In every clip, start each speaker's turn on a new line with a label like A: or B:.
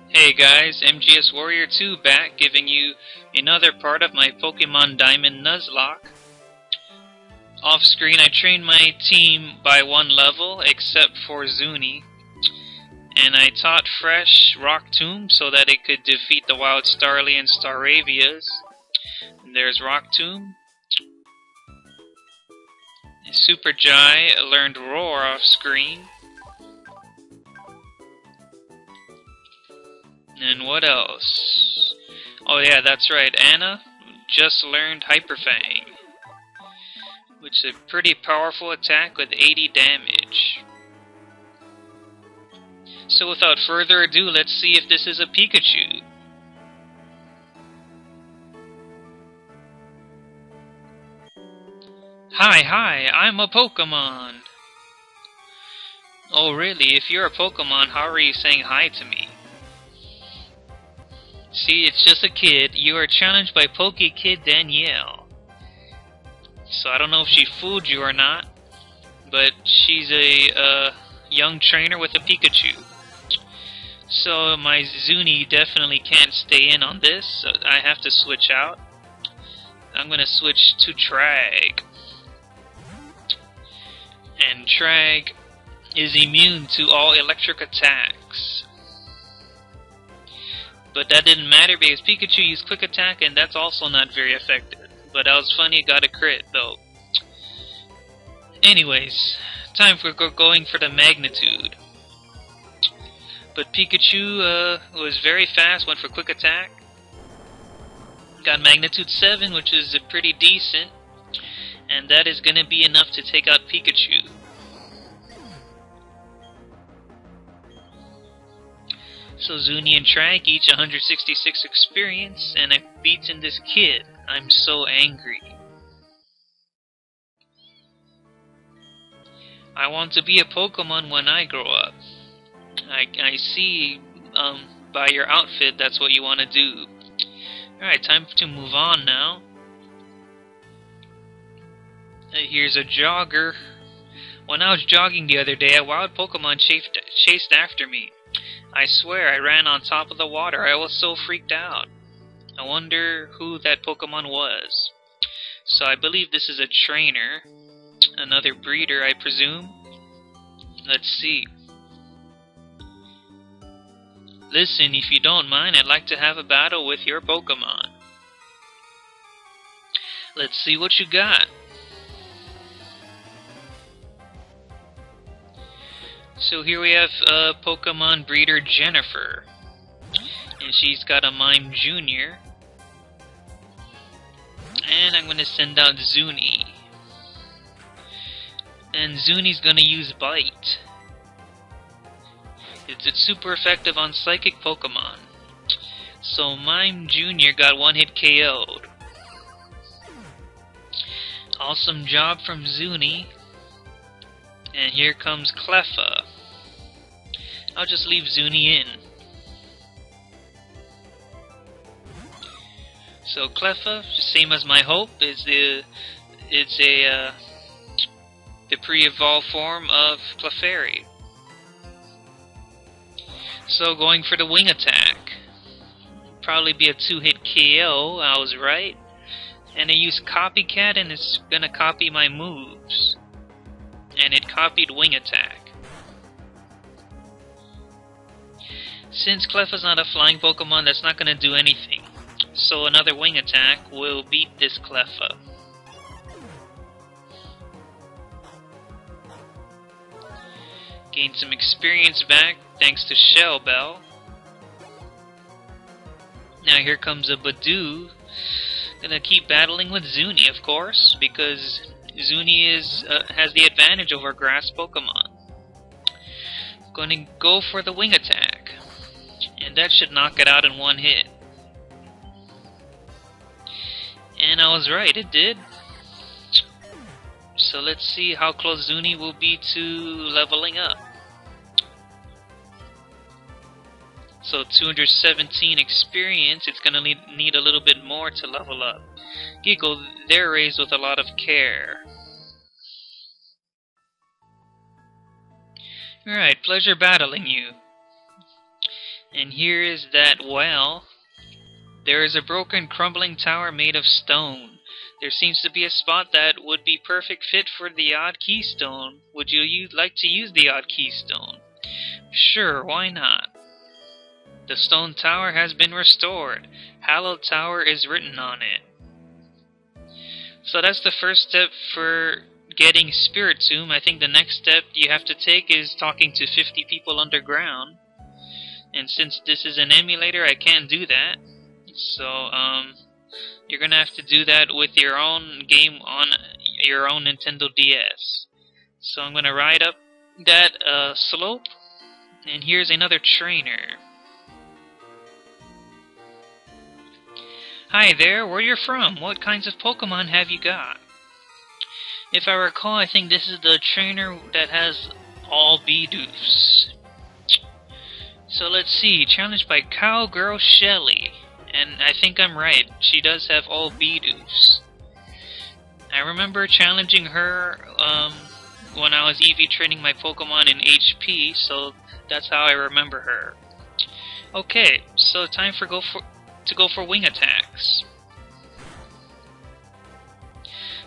A: Hey guys, MGS Warrior 2 back, giving you another part of my Pokemon Diamond Nuzlocke. Off screen I trained my team by one level, except for Zuni. And I taught Fresh Rock Tomb so that it could defeat the Wild Starly and Staravias. There's Rock Tomb. Super Jai learned Roar off screen. And what else? Oh yeah, that's right, Anna just learned Hyper Fang, which is a pretty powerful attack with 80 damage. So without further ado, let's see if this is a Pikachu. Hi, I'm a Pokemon! Oh really, if you're a Pokemon, how are you saying hi to me? See, it's just a kid. You are challenged by Kid Danielle. So I don't know if she fooled you or not, but she's a young trainer with a Pikachu. So my Zuni definitely can't stay in on this, so I have to switch out. I'm gonna switch to Trag. And Trag is immune to all electric attacks. But that didn't matter because Pikachu used Quick Attack and that's also not very effective. But that was funny, got a crit though. Anyways, time for going for the magnitude. But Pikachu was very fast, went for Quick Attack. Got magnitude 7, which is pretty decent. And that is going to be enough to take out Pikachu. So Zuni and Trag each 166 experience, and I've beaten this kid. I'm so angry. I want to be a Pokemon when I grow up. I see by your outfit that's what you want to do. Alright, time to move on now. Here's a jogger. When I was jogging the other day, a wild Pokemon chased after me. I swear, I ran on top of the water. I was so freaked out. I wonder who that Pokemon was. So I believe this is a trainer. Another breeder, I presume. Let's see. Listen, if you don't mind, I'd like to have a battle with your Pokemon. Let's see what you got. So here we have Pokemon breeder Jennifer. And she's got a Mime Jr. And I'm going to send out Zuni. And Zuni's going to use Bite. It's super effective on Psychic Pokemon. So Mime Jr. got one hit KO'd. Awesome job from Zuni. And here comes Cleffa. I'll just leave Zuni in. So Cleffa, same as my Hope, is the pre-evolved form of Clefairy. So going for the wing attack. Probably be a 2-hit KO, I was right. And I used Copycat and it's gonna copy my moves. And it copied wing attack. Since Cleffa's not a flying Pokemon, that's not gonna do anything. So another wing attack will beat this Cleffa. Gain some experience back thanks to Shell Bell. Now here comes a Bidoof. Gonna keep battling with Zuni, of course, because Zuni has the advantage over grass Pokemon. Going to go for the wing attack. And that should knock it out in one hit. And I was right, it did. So let's see how close Zuni will be to leveling up. So 217 experience, it's going to need a little bit more to level up. Giggle, they're raised with a lot of care. Alright, pleasure battling you. And here is that well. There is a broken, crumbling tower made of stone. There seems to be a spot that would be perfect fit for the odd keystone. Would you like to use the odd keystone? Sure, why not? The stone tower has been restored. Hallowed Tower is written on it. So that's the first step for getting Spirit Tomb. I think the next step you have to take is talking to 50 people underground. And since this is an emulator, I can't do that. So, you're gonna have to do that with your own game on your own Nintendo DS. So I'm gonna ride up that slope, and here's another trainer. Hi there, where you're from? What kinds of Pokemon have you got? If I recall, I think this is the trainer that has all Bidoofs. So let's see, challenged by Cowgirl Shelly. And I think I'm right, she does have all Bidoofs. I remember challenging her when I was EV training my Pokemon in HP, so that's how I remember her. Okay, so time to go for wing attacks.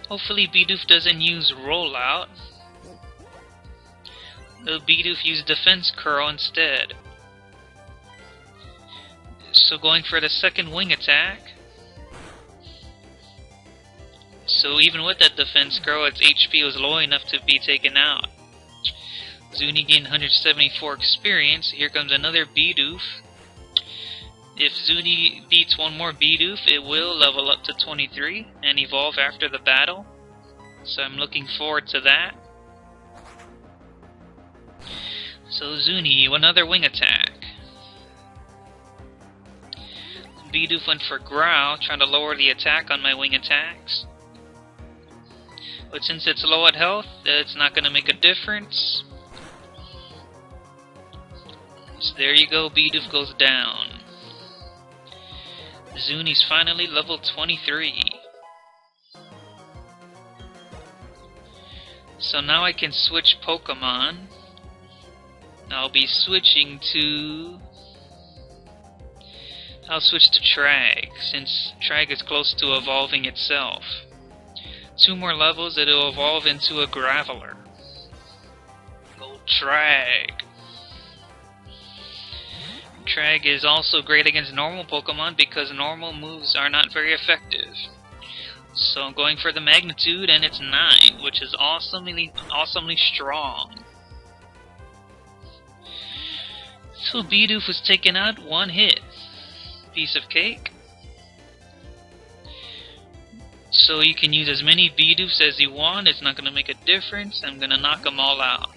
A: Hopefully Bidoof doesn't use rollout. The Bidoof used defense curl instead. So going for the second wing attack. So even with that defense curl, its HP was low enough to be taken out. Zuni gained 174 experience. Here comes another Bidoof. If Zuni beats one more Bidoof, it will level up to 23 and evolve after the battle. So I'm looking forward to that. So Zuni, another wing attack. Bidoof went for Growl, trying to lower the attack on my wing attacks. But since it's low at health, it's not going to make a difference. So there you go, Bidoof goes down. Zuni's finally level 23. So now I can switch Pokemon. I'll be switching to... I'll switch to Trag, since Trag is close to evolving itself. 2 more levels, it'll evolve into a Graveler. Go Trag! Trag is also great against normal Pokemon because normal moves are not very effective. So I'm going for the Magnitude, and it's 9, which is awesomely strong. So Bidoof was taken out 1 hit. Piece of cake. So you can use as many Bidoofs as you want, it's not going to make a difference, I'm going to knock them all out.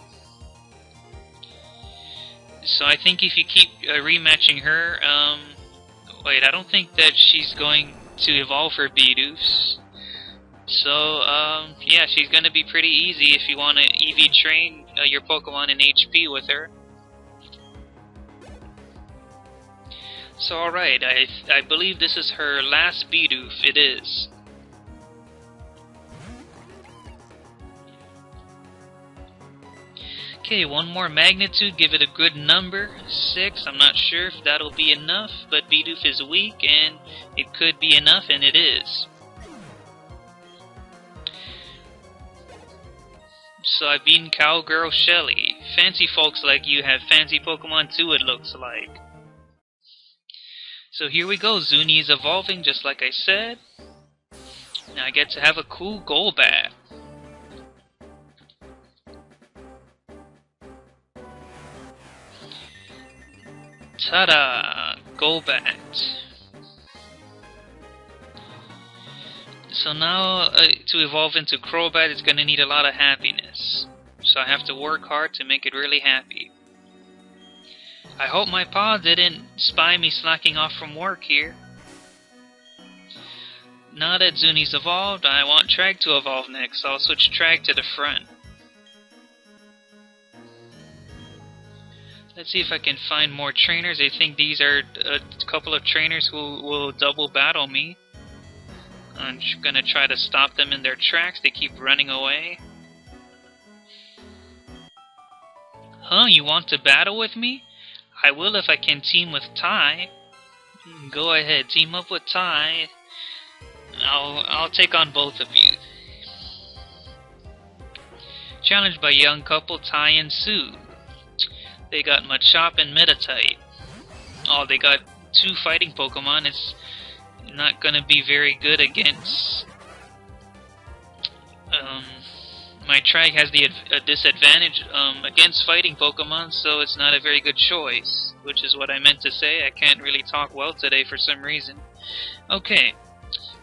A: So I think if you keep rematching her, wait, I don't think that she's going to evolve her Bidoofs. So, yeah, she's going to be pretty easy if you want to EV train your Pokemon in HP with her. So alright, I believe this is her last Bidoof. It is. Okay, 1 more Magnitude, give it a good number. 6, I'm not sure if that'll be enough, but Bidoof is weak and it could be enough, and it is. So I've beaten Cowgirl Shelly. Fancy folks like you have fancy Pokemon too, it looks like. So here we go, Zuni is evolving just like I said. Now I get to have a cool Golbat. Ta-da! Golbat. So now to evolve into Crobat, it's going to need a lot of happiness. So I have to work hard to make it really happy. I hope my pa didn't spy me slacking off from work here. Now that Zuni's evolved, I want Trag to evolve next, so I'll switch Trag to the front. Let's see if I can find more trainers. I think these are a couple of trainers who will double battle me. I'm gonna try to stop them in their tracks. They keep running away. Huh? You want to battle with me? I will if I can team with Ty. Go ahead, team up with Ty. I'll take on both of you. Challenged by young couple Ty and Sue. They got Machop and Meditite. Oh, they got 2 fighting Pokemon. It's not gonna be very good against. My Trag has a disadvantage against fighting Pokemon, so it's not a very good choice, which is what I meant to say. I can't really talk well today for some reason. Okay,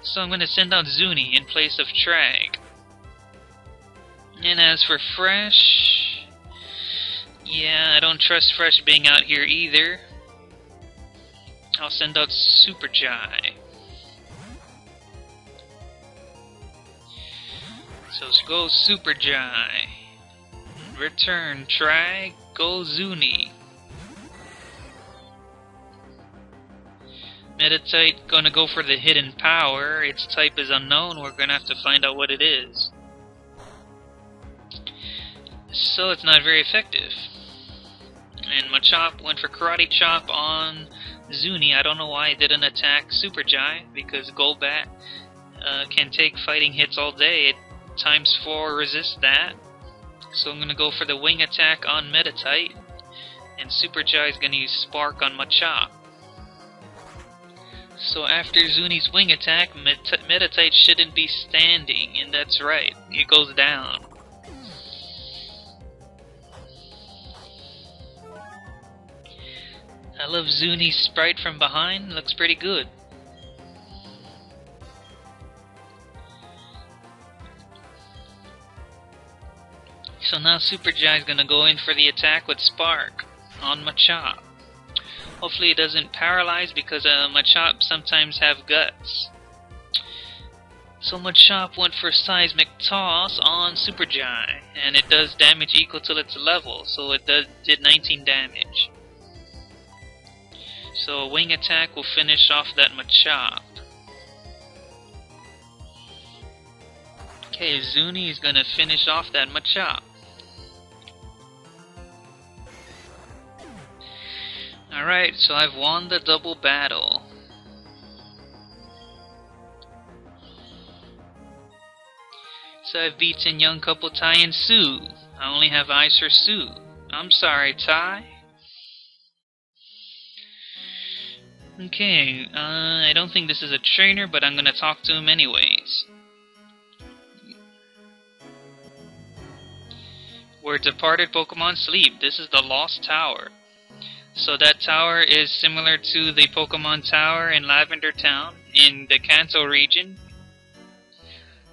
A: so I'm going to send out Zuni in place of Trag. And as for Fresh, yeah, I don't trust Fresh being out here either. I'll send out Super Jai. So go Super Jai. Return Trag, go Zuni. Meditite gonna go for the hidden power. Its type is unknown. We're gonna have to find out what it is. So it's not very effective. And Machop went for Karate Chop on Zuni. I don't know why it didn't attack Super Jai, because Golbat can take fighting hits all day. It ×4 resists that. So I'm going to go for the wing attack on Meditite. And Super Jai is going to use Spark on Machop. So after Zuni's wing attack, Meditite shouldn't be standing. And that's right, it goes down. I love Zuni's sprite from behind, looks pretty good. So now Super Jai is going to go in for the attack with Spark on Machop. Hopefully it doesn't paralyze, because Machop sometimes have guts. So Machop went for Seismic Toss on Super Jai, and it does damage equal to its level, so it did 19 damage. So a wing attack will finish off that Machop. Okay, Zuni is going to finish off that Machop. Alright, so I've won the double battle. So I've beaten young couple Ty and Sue. I only have eyes for Sue. I'm sorry, Ty. Okay, I don't think this is a trainer, but I'm gonna talk to him anyways. Where departed Pokemon sleep. This is the Lost Tower. So that tower is similar to the Pokemon Tower in Lavender Town in the Kanto region.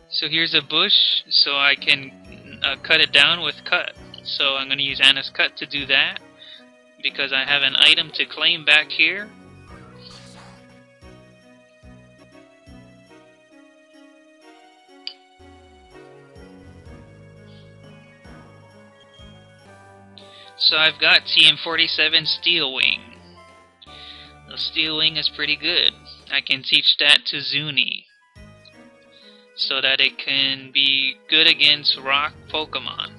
A: So here's a bush, so I can cut it down with Cut. So I'm going to use Anna's Cut to do that, because I have an item to claim back here. So I've got TM47 Steel Wing. The Steel Wing is pretty good. I can teach that to Zuni, so that it can be good against rock Pokemon.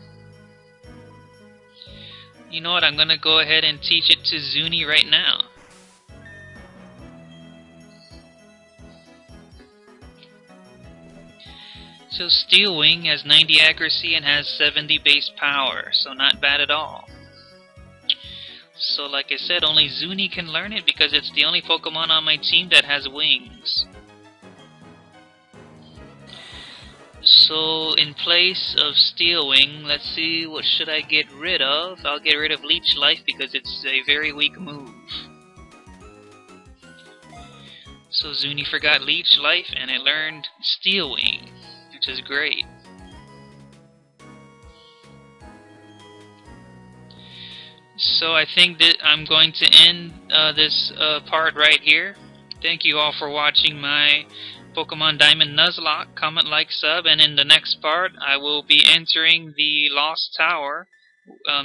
A: You know what, I'm gonna go ahead and teach it to Zuni right now. So Steel Wing has 90 accuracy and has 70 base power, so not bad at all. So like I said, only Zuni can learn it, because it's the only Pokemon on my team that has wings. So in place of Steel Wing, let's see, what should I get rid of? I'll get rid of Leech Life, because it's a very weak move. So Zuni forgot Leech Life and it learned Steel Wing, which is great. So I think that I'm going to end this part right here. Thank you all for watching my Pokemon Diamond Nuzlocke. Comment, like, sub, and in the next part I will be entering the Lost Tower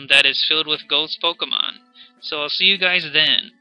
A: that is filled with ghost Pokemon. So I'll see you guys then.